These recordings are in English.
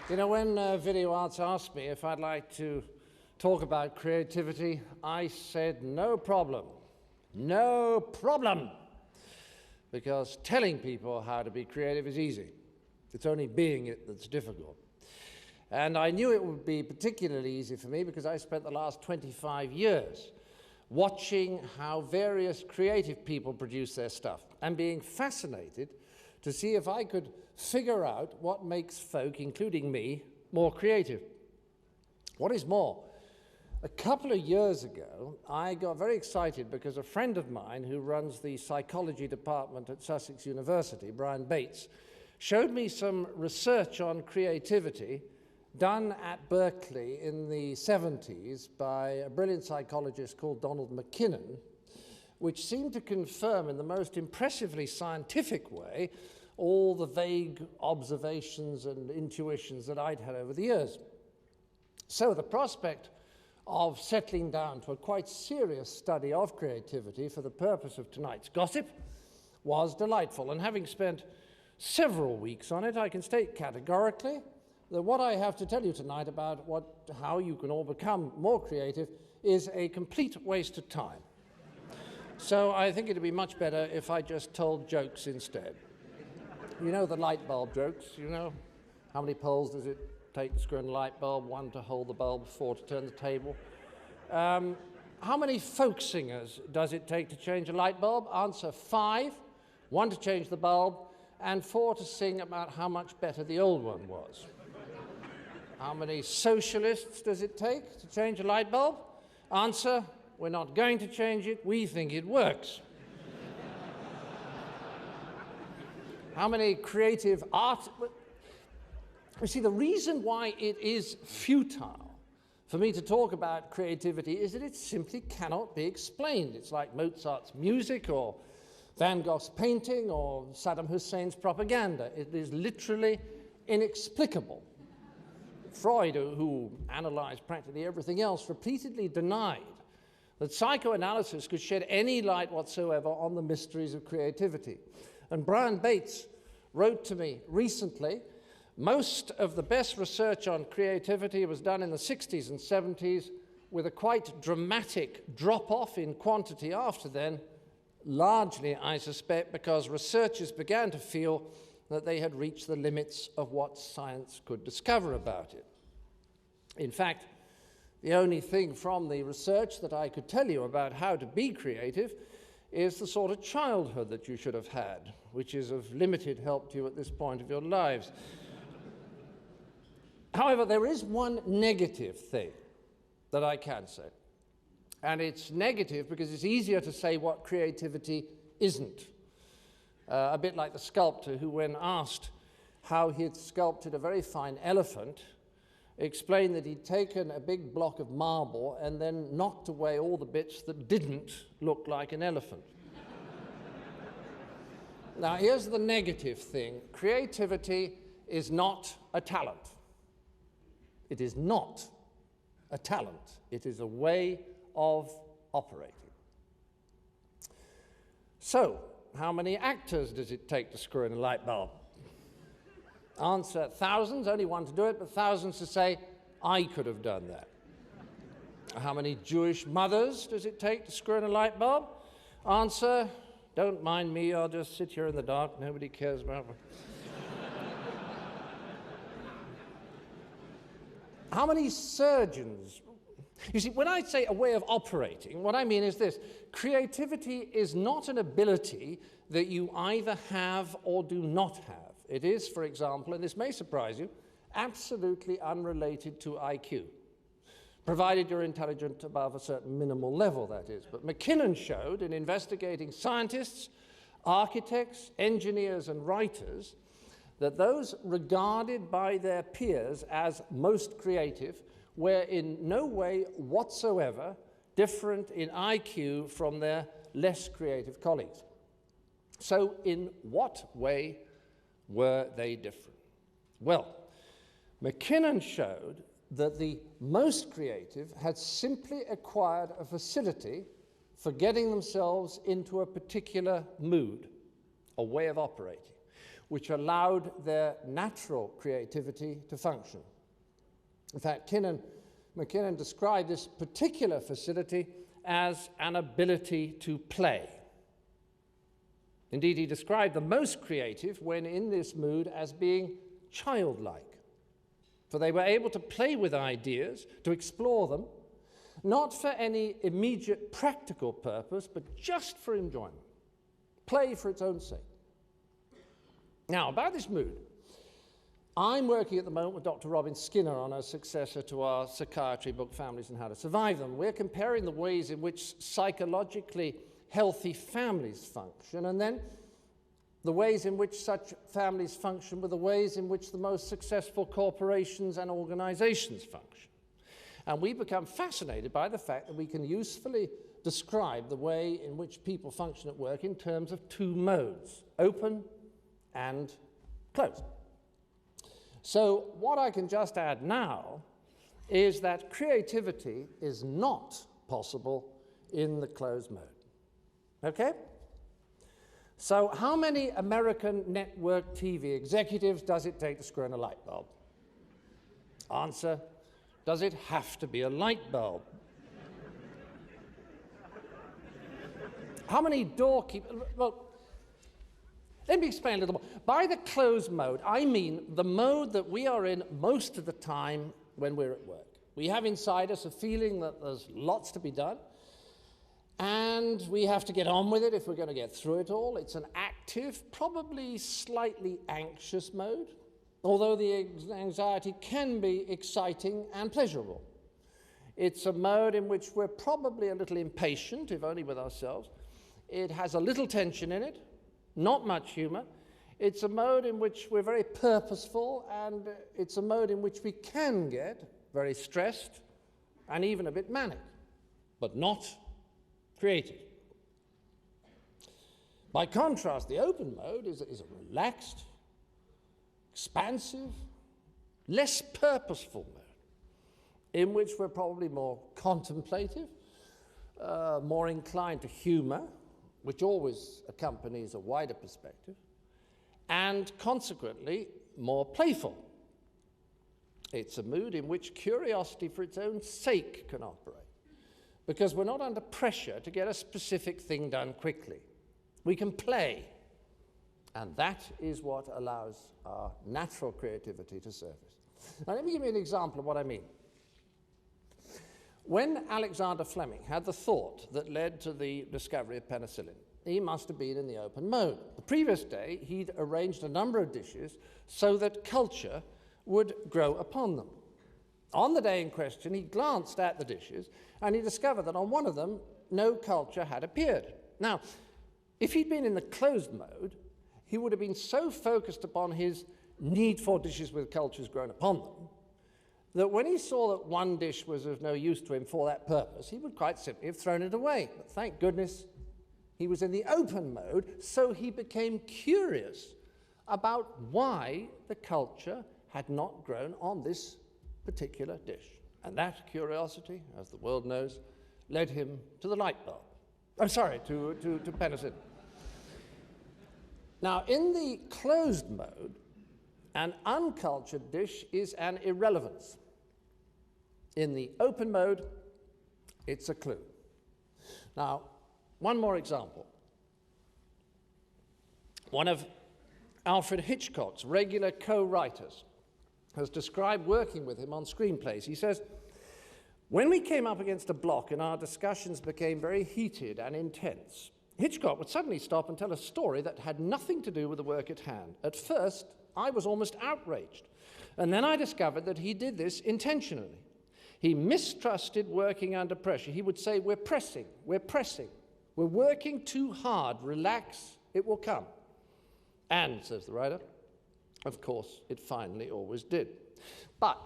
You know, when Video Arts asked me if I'd like to talk about creativity, I said no problem. No problem. Because telling people how to be creative is easy. It's only being it that's difficult. And I knew it would be particularly easy for me because I spent the last 25 years watching how various creative people produce their stuff and being fascinated to see if I could figure out what makes folk, including me, more creative. What is more, a couple of years ago, I got very excited because a friend of mine who runs the psychology department at Sussex University, Brian Bates, showed me some research on creativity done at Berkeley in the 70s by a brilliant psychologist called Donald McKinnon, which seemed to confirm in the most impressively scientific way all the vague observations and intuitions that I'd had over the years. So the prospect of settling down to a quite serious study of creativity for the purpose of tonight's gossip was delightful. And having spent several weeks on it, I can state categorically that what I have to tell you tonight about how you can all become more creative is a complete waste of time. So I think it'd be much better if I just told jokes instead. You know the light bulb jokes, you know? How many poles does it take to screw in a light bulb? 1 to hold the bulb, 4 to turn the table. How many folk singers does it take to change a light bulb? Answer 5. 1 to change the bulb, and 4 to sing about how much better the old one was. How many socialists does it take to change a light bulb? Answer, we're not going to change it, we think it works. How many creative art... You see, the reason why it is futile for me to talk about creativity is that it simply cannot be explained. It's like Mozart's music or Van Gogh's painting or Saddam Hussein's propaganda. It is literally inexplicable. Freud, who analyzed practically everything else, repeatedly denied that psychoanalysis could shed any light whatsoever on the mysteries of creativity. And Brian Bates wrote to me recently, most of the best research on creativity was done in the 60s and 70s with a quite dramatic drop-off in quantity after then, largely, I suspect, because researchers began to feel that they had reached the limits of what science could discover about it. In fact, the only thing from the research that I could tell you about how to be creative is the sort of childhood that you should have had, which is of limited help to you at this point of your lives. However, there is one negative thing that I can say, and it's negative because it's easier to say what creativity isn't. A bit like the sculptor who, when asked how he had sculpted a very fine elephant, explained that he'd taken a big block of marble and then knocked away all the bits that didn't look like an elephant. Now, here's the negative thing. Creativity is not a talent. It is not a talent. It is a way of operating. So, how many actors does it take to screw in a light bulb? Answer, thousands, only 1 to do it, but thousands to say, I could have done that. How many Jewish mothers does it take to screw in a light bulb? Answer, don't mind me, I'll just sit here in the dark, nobody cares about me. How many surgeons? You see, when I say a way of operating, what I mean is this. Creativity is not an ability that you either have or do not have. It is, for example, and this may surprise you, absolutely unrelated to IQ, provided you're intelligent above a certain minimal level, that is. But McKinnon showed in investigating scientists, architects, engineers, and writers that those regarded by their peers as most creative were in no way whatsoever different in IQ from their less creative colleagues. So in what way were they different? Well, McKinnon showed that the most creative had simply acquired a facility for getting themselves into a particular mood, a way of operating, which allowed their natural creativity to function. In fact, McKinnon described this particular facility as an ability to play. Indeed, he described the most creative when in this mood as being childlike, for they were able to play with ideas, to explore them, not for any immediate practical purpose, but just for enjoyment. Play for its own sake. Now, about this mood, I'm working at the moment with Dr. Robin Skinner on a successor to our psychiatry book, Families and How to Survive Them. We're comparing the ways in which psychologically healthy families function, and then the ways in which such families function with the ways in which the most successful corporations and organizations function. And we become fascinated by the fact that we can usefully describe the way in which people function at work in terms of two modes, open and closed. So what I can just add now is that creativity is not possible in the closed mode. Okay? So how many American network TV executives does it take to screw in a light bulb? Answer, does it have to be a light bulb? How many doorkeepers? Well, let me explain a little more. By the closed mode, I mean the mode that we are in most of the time when we're at work. We have inside us a feeling that there's lots to be done, and we have to get on with it if we're going to get through it all. It's an active, probably slightly anxious mode, although the anxiety can be exciting and pleasurable. It's a mode in which we're probably a little impatient, if only with ourselves. It has a little tension in it, not much humor. It's a mode in which we're very purposeful, and it's a mode in which we can get very stressed and even a bit manic, but not creative. By contrast, the open mode is a relaxed, expansive, less purposeful mode, in which we're probably more contemplative, more inclined to humor, which always accompanies a wider perspective, and consequently more playful. It's a mood in which curiosity for its own sake can operate, because we're not under pressure to get a specific thing done quickly. We can play, and that is what allows our natural creativity to surface. Now let me give you an example of what I mean. When Alexander Fleming had the thought that led to the discovery of penicillin, he must have been in the open mode. The previous day, he'd arranged a number of dishes so that culture would grow upon them. On the day in question, he glanced at the dishes, and he discovered that on one of them, no culture had appeared. Now, if he'd been in the closed mode, he would have been so focused upon his need for dishes with cultures grown upon them, that when he saw that one dish was of no use to him for that purpose, he would quite simply have thrown it away. But thank goodness he was in the open mode, so he became curious about why the culture had not grown on this particular dish. And that curiosity, as the world knows, led him to the light bulb. I'm sorry, to penicillin. Now, in the closed mode, an uncultured dish is an irrelevance. In the open mode, it's a clue. Now, one more example. One of Alfred Hitchcock's regular co-writers has described working with him on screenplays. He says, when we came up against a block and our discussions became very heated and intense, Hitchcock would suddenly stop and tell a story that had nothing to do with the work at hand. At first, I was almost outraged, and then I discovered that he did this intentionally. He mistrusted working under pressure. He would say, we're pressing, we're working too hard, relax, it will come. And, says the writer, of course, it finally always did. But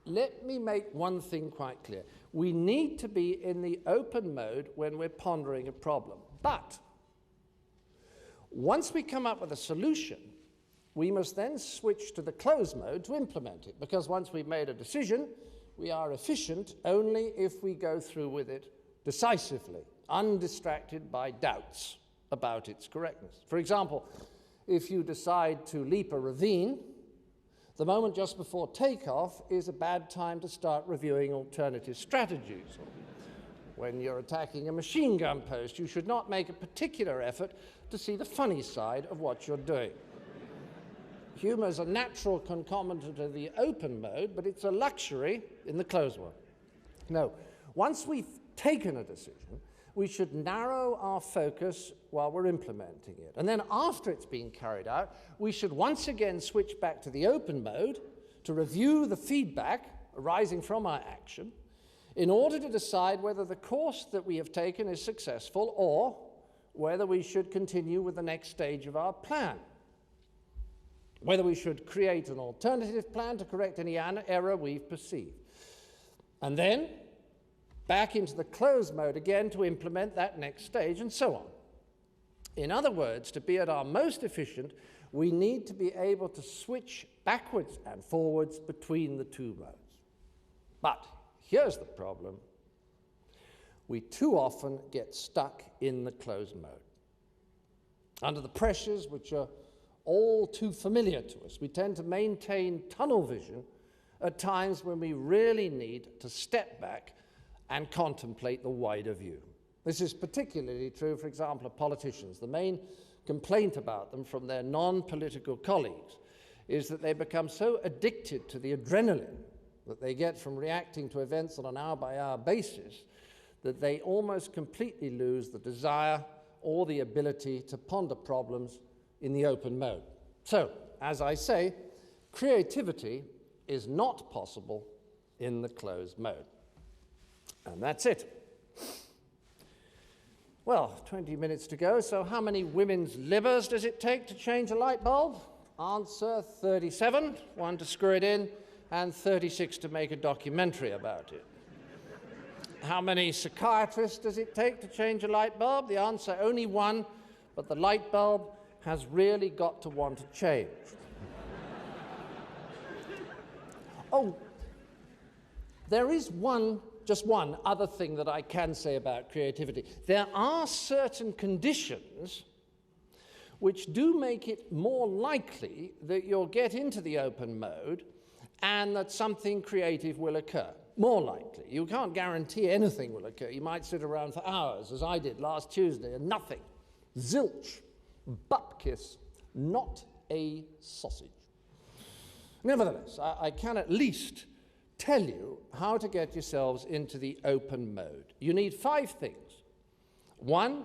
let me make one thing quite clear. We need to be in the open mode when we're pondering a problem. But once we come up with a solution, we must then switch to the closed mode to implement it, because once we've made a decision, we are efficient only if we go through with it decisively, undistracted by doubts about its correctness. For example, if you decide to leap a ravine, the moment just before takeoff is a bad time to start reviewing alternative strategies. When you're attacking a machine gun post, you should not make a particular effort to see the funny side of what you're doing. Humor is a natural concomitant of the open mode, but it's a luxury in the closed one. No, once we've taken a decision, we should narrow our focus while we're implementing it. And then after it's been carried out, we should once again switch back to the open mode to review the feedback arising from our action in order to decide whether the course that we have taken is successful or whether we should continue with the next stage of our plan. Whether we should create an alternative plan to correct any error we've perceived. And then back into the closed mode again to implement that next stage, and so on. In other words, to be at our most efficient, we need to be able to switch backwards and forwards between the two modes. But here's the problem. We too often get stuck in the closed mode. Under the pressures which are all too familiar to us, we tend to maintain tunnel vision at times when we really need to step back and contemplate the wider view. This is particularly true, for example, of politicians. The main complaint about them from their non-political colleagues is that they become so addicted to the adrenaline that they get from reacting to events on an hour-by-hour basis that they almost completely lose the desire or the ability to ponder problems in the open mode. So, as I say, creativity is not possible in the closed mode. And that's it. Well, 20 minutes to go, so how many women's livers does it take to change a light bulb? Answer, 37, one to screw it in, and 36 to make a documentary about it. How many psychiatrists does it take to change a light bulb? The answer, only one, but the light bulb has really got to want to change. Oh, there is just one other thing that I can say about creativity. There are certain conditions which do make it more likely that you'll get into the open mode and that something creative will occur. More likely. You can't guarantee anything will occur. You might sit around for hours, as I did last Tuesday, and nothing. Zilch. Butt kiss. Not a sausage. Nevertheless, I can at least tell you how to get yourselves into the open mode. You need 5 things. 1,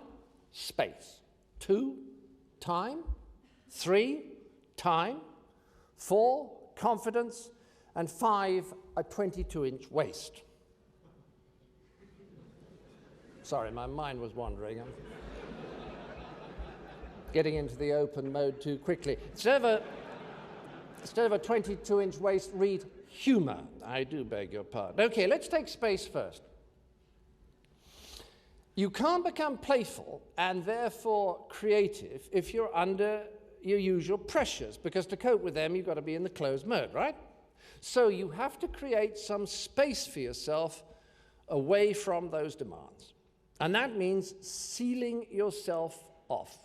space. 2, time. 3, time. 4, confidence. And 5, a 22-inch waist. Sorry, my mind was wandering. I'm getting into the open mode too quickly. Instead of a 22-inch waist, read humor. I do beg your pardon. Okay, let's take space first. You can't become playful and therefore creative if you're under your usual pressures, because to cope with them, you've got to be in the closed mode, right? So you have to create some space for yourself away from those demands. And that means sealing yourself off.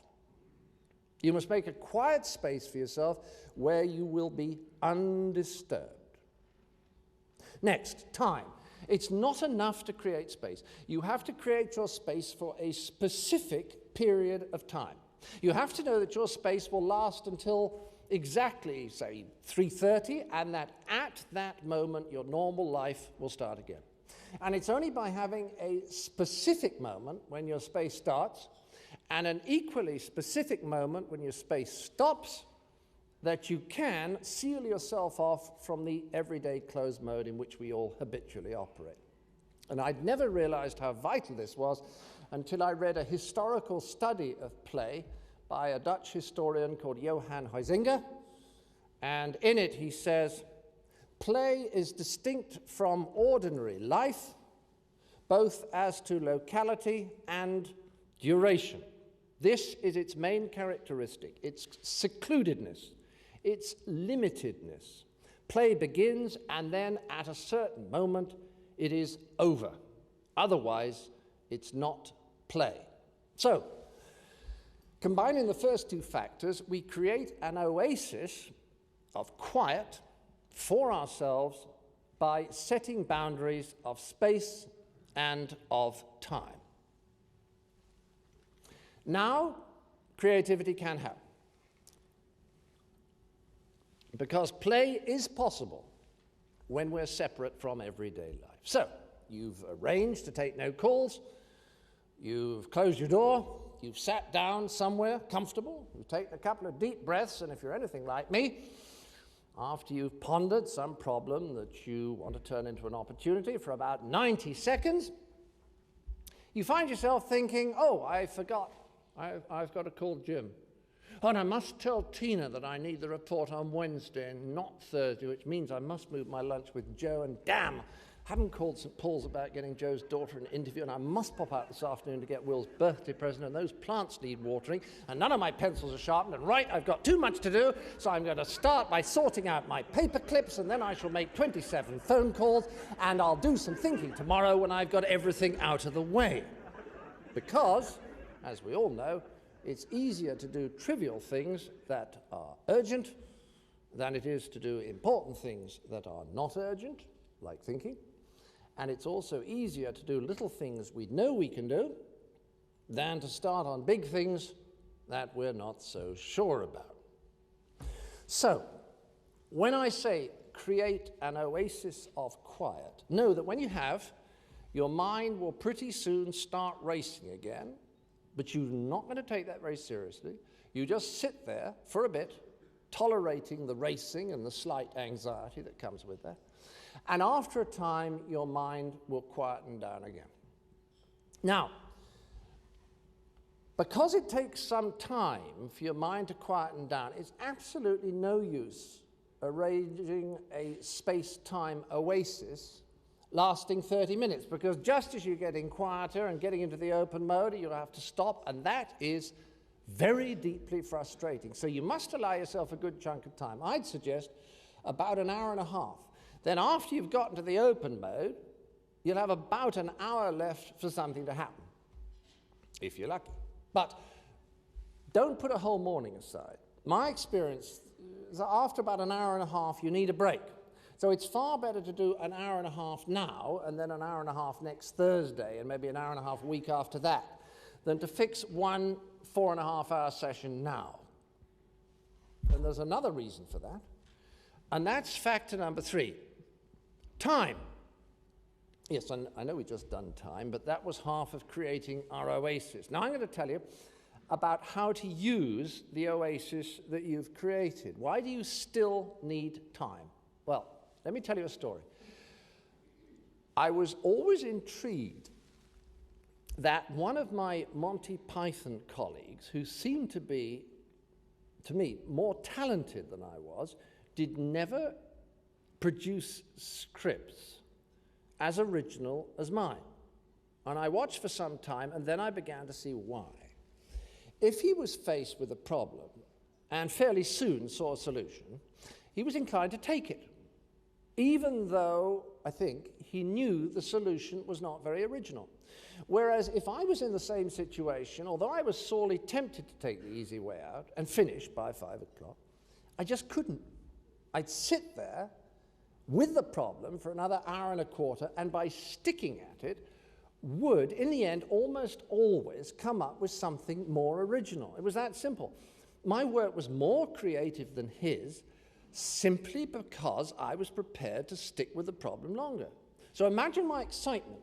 You must make a quiet space for yourself where you will be undisturbed. Next, time. It's not enough to create space. You have to create your space for a specific period of time. You have to know that your space will last until exactly, say, 3:30, and that at that moment your normal life will start again. And it's only by having a specific moment when your space starts and an equally specific moment when your space stops that you can seal yourself off from the everyday closed mode in which we all habitually operate. And I'd never realized how vital this was until I read a historical study of play by a Dutch historian called Johan Huizinga, and in it he says, play is distinct from ordinary life, both as to locality and duration. This is its main characteristic, its secludedness, its limitedness. Play begins, and then at a certain moment it is over. Otherwise, it's not play. So, Combining the first two factors, we create an oasis of quiet for ourselves by setting boundaries of space and of time. Now, creativity can happen, because play is possible when we're separate from everyday life. So, you've arranged to take no calls, you've closed your door, you've sat down somewhere comfortable, you've taken a couple of deep breaths, and if you're anything like me, after you've pondered some problem that you want to turn into an opportunity for about 90 seconds, you find yourself thinking, oh, I forgot, I've got to call Jim. Oh, and I must tell Tina that I need the report on Wednesday and not Thursday, which means I must move my lunch with Joe, and damn, haven't called St. Paul's about getting Joe's daughter an interview, and I must pop out this afternoon to get Will's birthday present, and those plants need watering, and none of my pencils are sharpened, and right, I've got too much to do, so I'm going to start by sorting out my paper clips, and then I shall make 27 phone calls, and I'll do some thinking tomorrow when I've got everything out of the way. Because, as we all know, it's easier to do trivial things that are urgent than it is to do important things that are not urgent, like thinking. And it's also easier to do little things we know we can do than to start on big things that we're not so sure about. So, when I say create an oasis of quiet, know that when you have, your mind will pretty soon start racing again, but you're not going to take that very seriously. You just sit there for a bit, tolerating the racing and the slight anxiety that comes with that. And after a time, your mind will quieten down again. Now, because it takes some time for your mind to quieten down, it's absolutely no use arranging a space-time oasis lasting 30 minutes, because just as you're getting quieter and getting into the open mode, you'll have to stop, and that is very deeply frustrating. So you must allow yourself a good chunk of time. I'd suggest about an hour and a half. Then after you've gotten to the open mode, you'll have about an hour left for something to happen, if you're lucky. But don't put a whole morning aside. My experience is that after about an hour and a half, you need a break. So it's far better to do an hour and a half now, and then an hour and a half next Thursday, and maybe an hour and a half a week after that, than to fix one 4.5-hour session now. And there's another reason for that, and that's factor number 3. Time. Yes, I know we've just done time, but that was half of creating our oasis. Now I'm going to tell you about how to use the oasis that you've created. Why do you still need time? Well, let me tell you a story. I was always intrigued that one of my Monty Python colleagues, who seemed to be, to me, more talented than I was, did never produce scripts as original as mine. And I watched for some time, and then I began to see why. If he was faced with a problem, and fairly soon saw a solution, he was inclined to take it, even though, I think, he knew the solution was not very original. Whereas if I was in the same situation, although I was sorely tempted to take the easy way out and finish by 5 o'clock, I just couldn't. I'd sit there with the problem for another hour and a quarter, and by sticking at it, would, in the end, almost always come up with something more original. It was that simple. My work was more creative than his, simply because I was prepared to stick with the problem longer. So imagine my excitement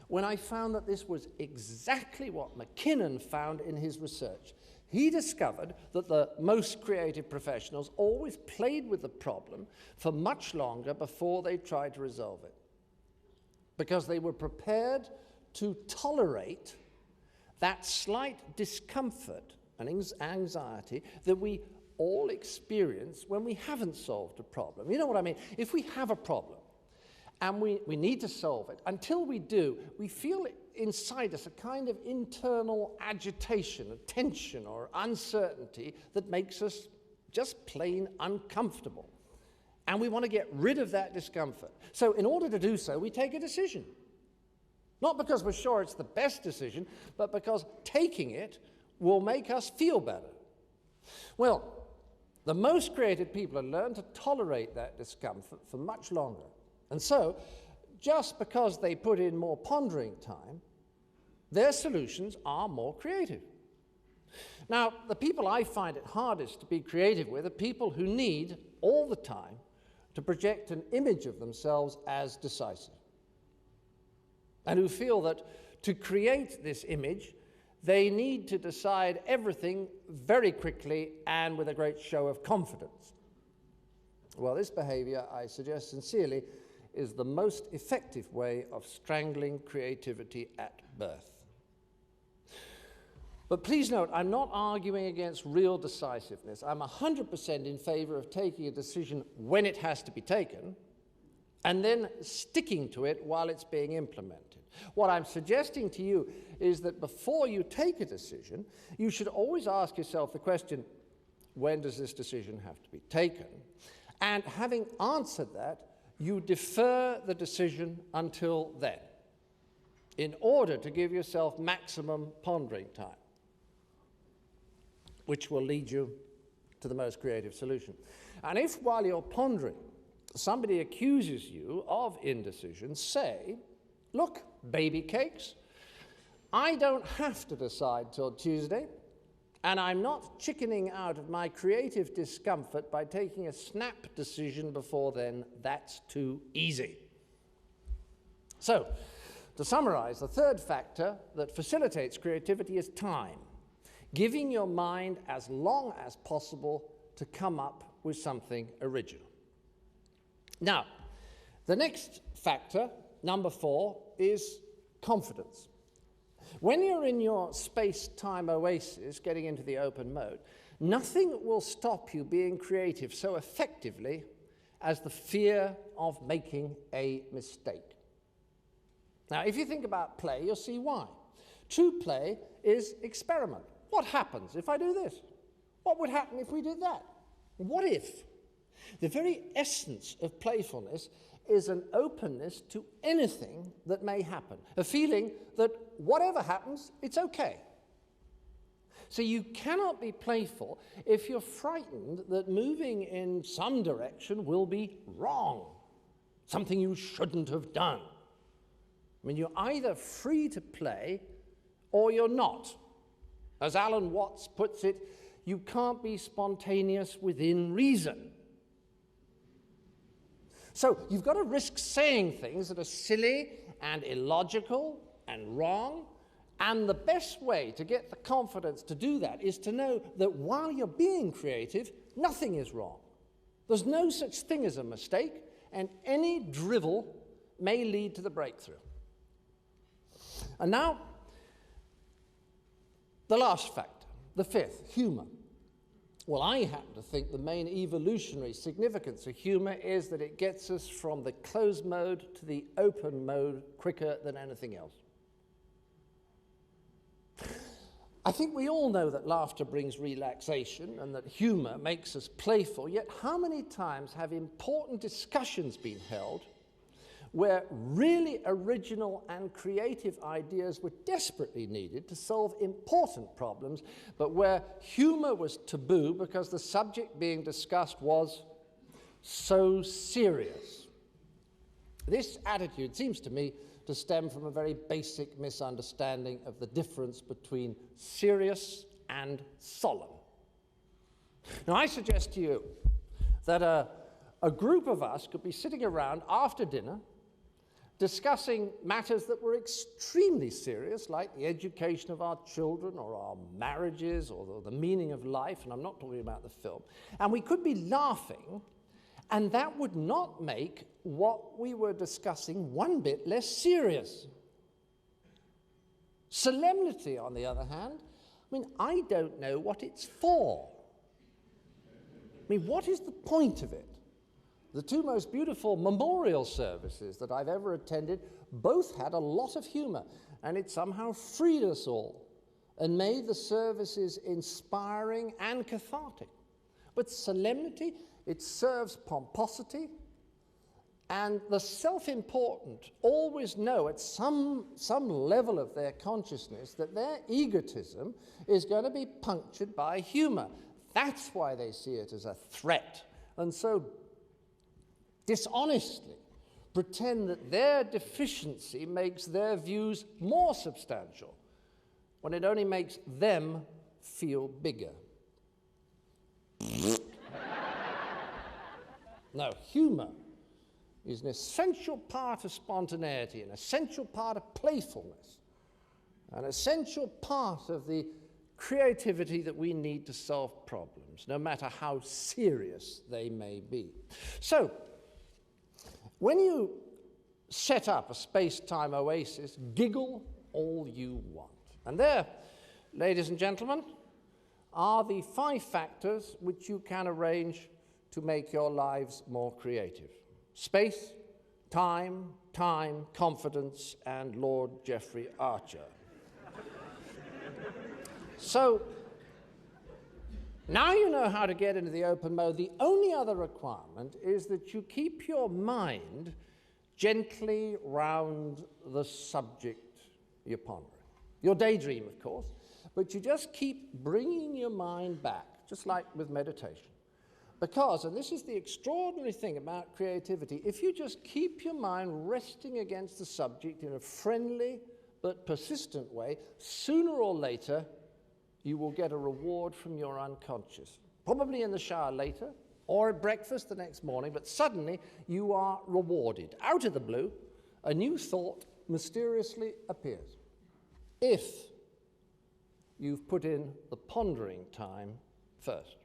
when I found that this was exactly what McKinnon found in his research. He discovered that the most creative professionals always played with the problem for much longer before they tried to resolve it, because they were prepared to tolerate that slight discomfort and anxiety that we all experience when we haven't solved a problem. You know what I mean? If we have a problem and we need to solve it, until we do, we feel inside us a kind of internal agitation, a tension or uncertainty that makes us just plain uncomfortable. And we want to get rid of that discomfort. So in order to do so, we take a decision. Not because we're sure it's the best decision, but because taking it will make us feel better. Well, the most creative people have learned to tolerate that discomfort for much longer. And so, just because they put in more pondering time, their solutions are more creative. Now, the people I find it hardest to be creative with are people who need, all the time, to project an image of themselves as decisive, and who feel that to create this image, they need to decide everything very quickly and with a great show of confidence. Well, this behavior, I suggest sincerely, is the most effective way of strangling creativity at birth. But please note, I'm not arguing against real decisiveness. I'm 100% in favor of taking a decision when it has to be taken, and then sticking to it while it's being implemented. What I'm suggesting to you is that before you take a decision, you should always ask yourself the question, when does this decision have to be taken? And having answered that, you defer the decision until then, in order to give yourself maximum pondering time, which will lead you to the most creative solution. And if, while you're pondering, somebody accuses you of indecision, say, look, baby cakes, I don't have to decide till Tuesday, and I'm not chickening out of my creative discomfort by taking a snap decision before then. That's too easy. So, to summarize, the third factor that facilitates creativity is time. Giving your mind as long as possible to come up with something original. Now, the next factor, number 4, is confidence. When you're in your space-time oasis, getting into the open mode, nothing will stop you being creative so effectively as the fear of making a mistake. Now, if you think about play, you'll see why. True play is experiment. What happens if I do this? What would happen if we did that? What if? The very essence of playfulness is an openness to anything that may happen, a feeling that whatever happens, it's okay. So you cannot be playful if you're frightened that moving in some direction will be wrong, something you shouldn't have done. I mean, you're either free to play or you're not. As Alan Watts puts it, you can't be spontaneous within reason. So you've got to risk saying things that are silly and illogical and wrong, and the best way to get the confidence to do that is to know that while you're being creative, nothing is wrong. There's no such thing as a mistake, and any drivel may lead to the breakthrough. And now, the last factor, the fifth, humor. Well, I happen to think the main evolutionary significance of humor is that it gets us from the closed mode to the open mode quicker than anything else. I think we all know that laughter brings relaxation and that humor makes us playful, yet how many times have important discussions been held where really original and creative ideas were desperately needed to solve important problems, but where humor was taboo because the subject being discussed was so serious? This attitude seems to me to stem from a very basic misunderstanding of the difference between serious and solemn. Now, I suggest to you that a group of us could be sitting around after dinner discussing matters that were extremely serious, like the education of our children or our marriages or the meaning of life, and I'm not talking about the film, and we could be laughing, and that would not make what we were discussing one bit less serious. Solemnity, on the other hand, I mean, I don't know what it's for. I mean, what is the point of it? The two most beautiful memorial services that I've ever attended both had a lot of humor, and it somehow freed us all and made the services inspiring and cathartic. But solemnity, it serves pomposity, And the self-important always know at some level of their consciousness that their egotism is going to be punctured by humor. That's why they see it as a threat. And so dishonestly pretend that their deficiency makes their views more substantial, when it only makes them feel bigger. No, humor is an essential part of spontaneity, an essential part of playfulness, an essential part of the creativity that we need to solve problems, no matter how serious they may be. So, when you set up a space-time oasis, giggle all you want. And there, ladies and gentlemen, are the 5 factors which you can arrange to make your lives more creative. Space, time, confidence, and Lord Jeffrey Archer. So, now you know how to get into the open mode. The only other requirement is that you keep your mind gently round the subject you're pondering. Your daydream, of course, but you just keep bringing your mind back, just like with meditation. Because, and this is the extraordinary thing about creativity, if you just keep your mind resting against the subject in a friendly but persistent way, sooner or later you will get a reward from your unconscious. Probably in the shower later, or at breakfast the next morning, but suddenly you are rewarded. Out of the blue, a new thought mysteriously appears. If you've put in the pondering time first.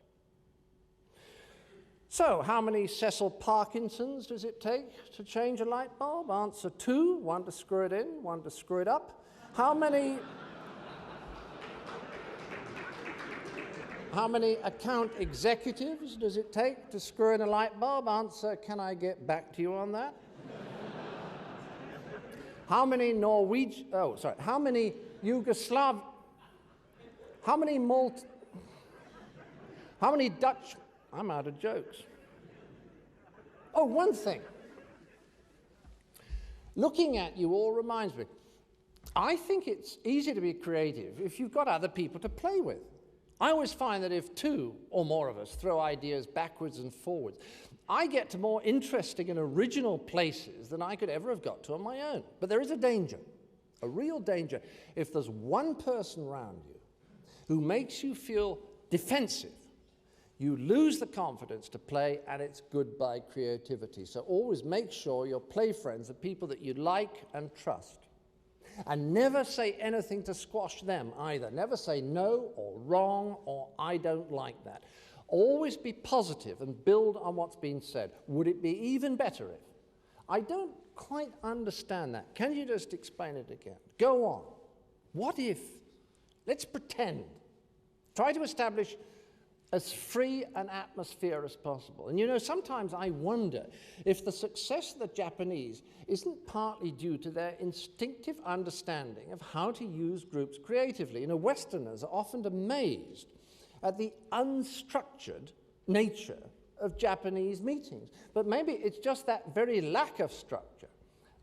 So, how many Cecil Parkinsons does it take to change a light bulb? Answer 2, 1 to screw it in, 1 to screw it up. How many account executives does it take to screw in a light bulb? Answer, can I get back to you on that? How many how many Yugoslav, how many Dutch, I'm out of jokes. Oh, one thing. Looking at you all reminds me, I think it's easy to be creative if you've got other people to play with. I always find that if 2 or more of us throw ideas backwards and forwards, I get to more interesting and original places than I could ever have got to on my own. But there is a danger, a real danger, if there's one person around you who makes you feel defensive, you lose the confidence to play, and it's goodbye creativity. So always make sure your play friends are people that you like and trust. And never say anything to squash them either. Never say no or wrong or I don't like that. Always be positive and build on what's been said. Would it be even better if? I don't quite understand that. Can you just explain it again? Go on. What if? Let's pretend. Try to establish as free an atmosphere as possible. And you know, sometimes I wonder if the success of the Japanese isn't partly due to their instinctive understanding of how to use groups creatively. You know, Westerners are often amazed at the unstructured nature of Japanese meetings. But maybe it's just that very lack of structure,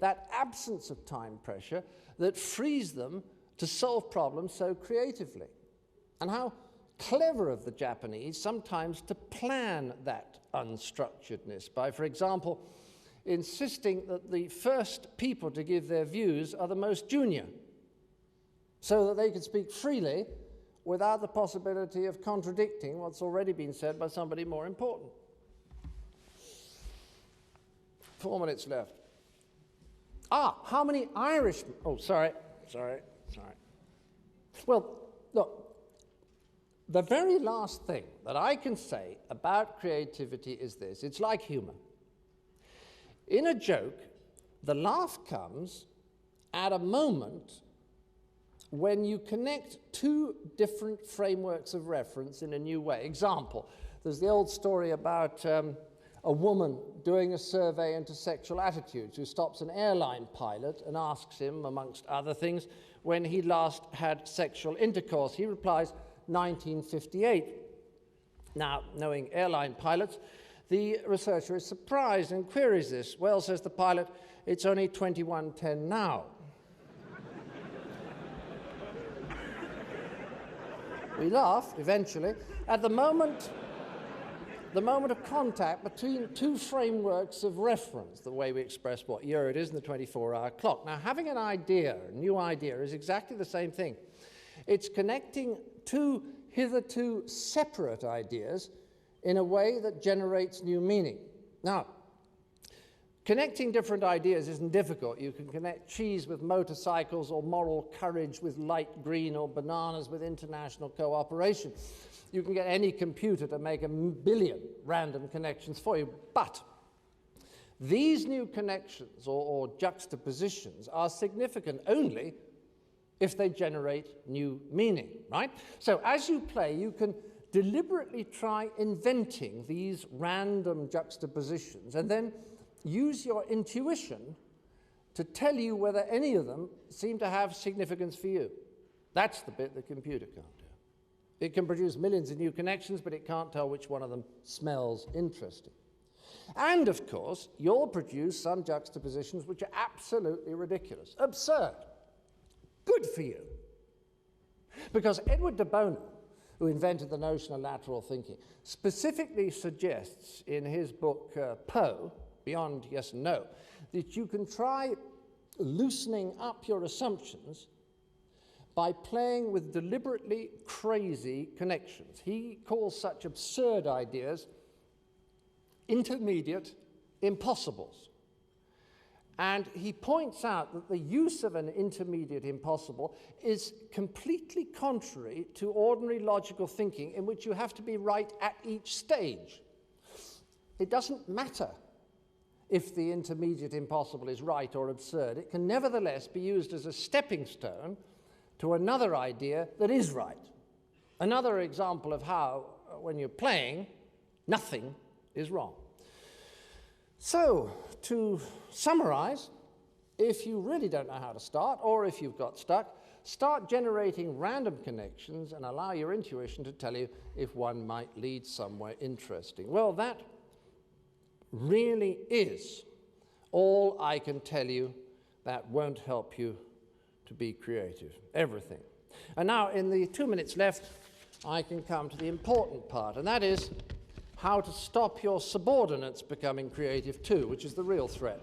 that absence of time pressure, that frees them to solve problems so creatively. And how clever of the Japanese sometimes to plan that unstructuredness by, for example, insisting that the first people to give their views are the most junior, so that they can speak freely without the possibility of contradicting what's already been said by somebody more important. 4 minutes left. How many Irish... Oh, sorry. Well, look, the very last thing that I can say about creativity is this. It's like humor. In a joke, the laugh comes at a moment when you connect 2 different frameworks of reference in a new way. Example, there's the old story about a woman doing a survey into sexual attitudes who stops an airline pilot and asks him, amongst other things, when he last had sexual intercourse. He replies, 1958. Now, knowing airline pilots, The researcher is surprised and queries this. Well, says the pilot, it's only 21:10 now. We laugh, eventually. At the moment of contact between two frameworks of reference, the way we express what year it is in the 24-hour clock. Now, having an idea, a new idea, is exactly the same thing. It's connecting two hitherto separate ideas in a way that generates new meaning. Now, connecting different ideas isn't difficult. You can connect cheese with motorcycles, or moral courage with light green, or bananas with international cooperation. You can get any computer to make 1 billion random connections for you. But these new connections or juxtapositions are significant only if they generate new meaning, right? So as you play, you can deliberately try inventing these random juxtapositions and then use your intuition to tell you whether any of them seem to have significance for you. That's the bit the computer can't do. It can produce millions of new connections, but it can't tell which one of them smells interesting. And of course, you'll produce some juxtapositions which are absolutely ridiculous, absurd. Good for you. Because Edward de Bono, who invented the notion of lateral thinking, specifically suggests in his book Poe, Beyond Yes and No, that you can try loosening up your assumptions by playing with deliberately crazy connections. He calls such absurd ideas intermediate impossibles. And he points out that the use of an intermediate impossible is completely contrary to ordinary logical thinking, in which you have to be right at each stage. It doesn't matter if the intermediate impossible is right or absurd. It can nevertheless be used as a stepping stone to another idea that is right. Another example of how, when you're playing, nothing is wrong. So, to summarize, if you really don't know how to start, or if you've got stuck, start generating random connections and allow your intuition to tell you if one might lead somewhere interesting. Well, that really is all I can tell you that won't help you to be creative. Everything. And now, in the 2 minutes left, I can come to the important part, and that is how to stop your subordinates becoming creative too, which is the real threat.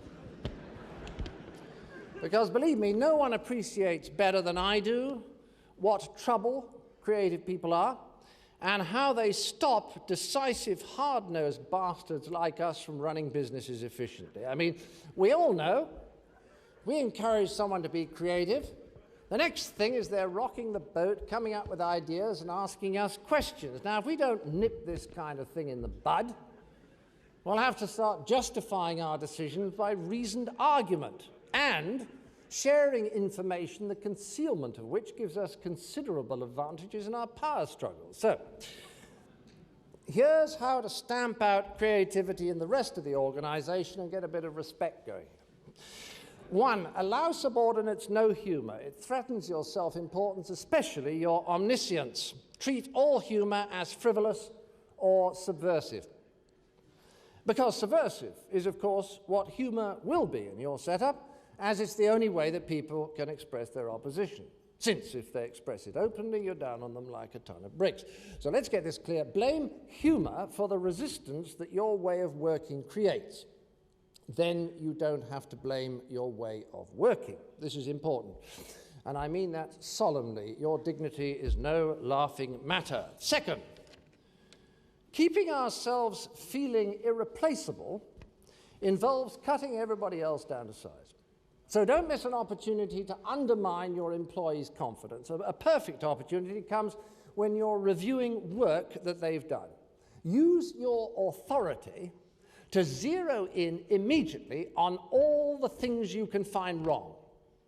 Because believe me, no one appreciates better than I do what trouble creative people are and how they stop decisive, hard-nosed bastards like us from running businesses efficiently. I mean, we all know we encourage someone to be creative. The next thing is they're rocking the boat, coming up with ideas and asking us questions. Now, if we don't nip this kind of thing in the bud, we'll have to start justifying our decisions by reasoned argument and sharing information, the concealment of which gives us considerable advantages in our power struggle. So, here's how to stamp out creativity in the rest of the organization and get a bit of respect going. 1, allow subordinates no humor. It threatens your self-importance, especially your omniscience. Treat all humor as frivolous or subversive. Because subversive is, of course, what humor will be in your setup, as it's the only way that people can express their opposition. Since if they express it openly, you're down on them like a ton of bricks. So let's get this clear. Blame humor for the resistance that your way of working creates. Then you don't have to blame your way of working. This is important. And I mean that solemnly. Your dignity is no laughing matter. 2nd, keeping ourselves feeling irreplaceable involves cutting everybody else down to size. So don't miss an opportunity to undermine your employees' confidence. A perfect opportunity comes when you're reviewing work that they've done. Use your authority to zero in immediately on all the things you can find wrong.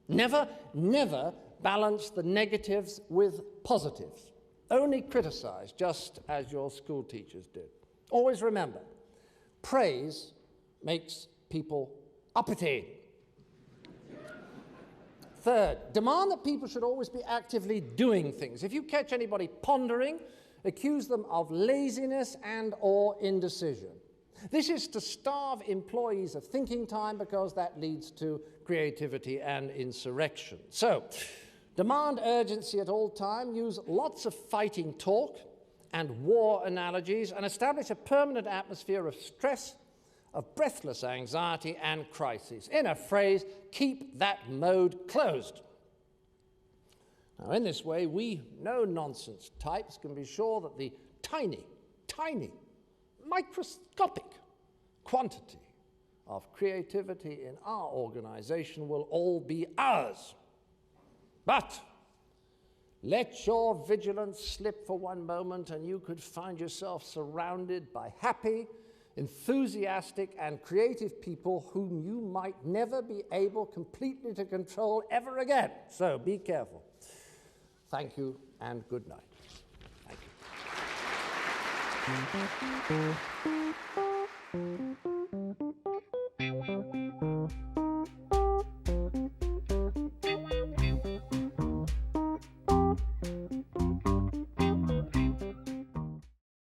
Never, never balance the negatives with positives. Only criticize, just as your school teachers did. Always remember, praise makes people uppity. 3rd, demand that people should always be actively doing things. If you catch anybody pondering, accuse them of laziness and or indecision. This is to starve employees of thinking time because that leads to creativity and insurrection. So, demand urgency at all time, use lots of fighting talk and war analogies, and establish a permanent atmosphere of stress, of breathless anxiety and crisis. In a phrase, keep that mode closed. Now, in this way, we no-nonsense types can be sure that the tiny, microscopic quantity of creativity in our organization will all be ours. But let your vigilance slip for one moment and you could find yourself surrounded by happy, enthusiastic and creative people whom you might never be able completely to control ever again. So be careful. Thank you and good night. Thank you.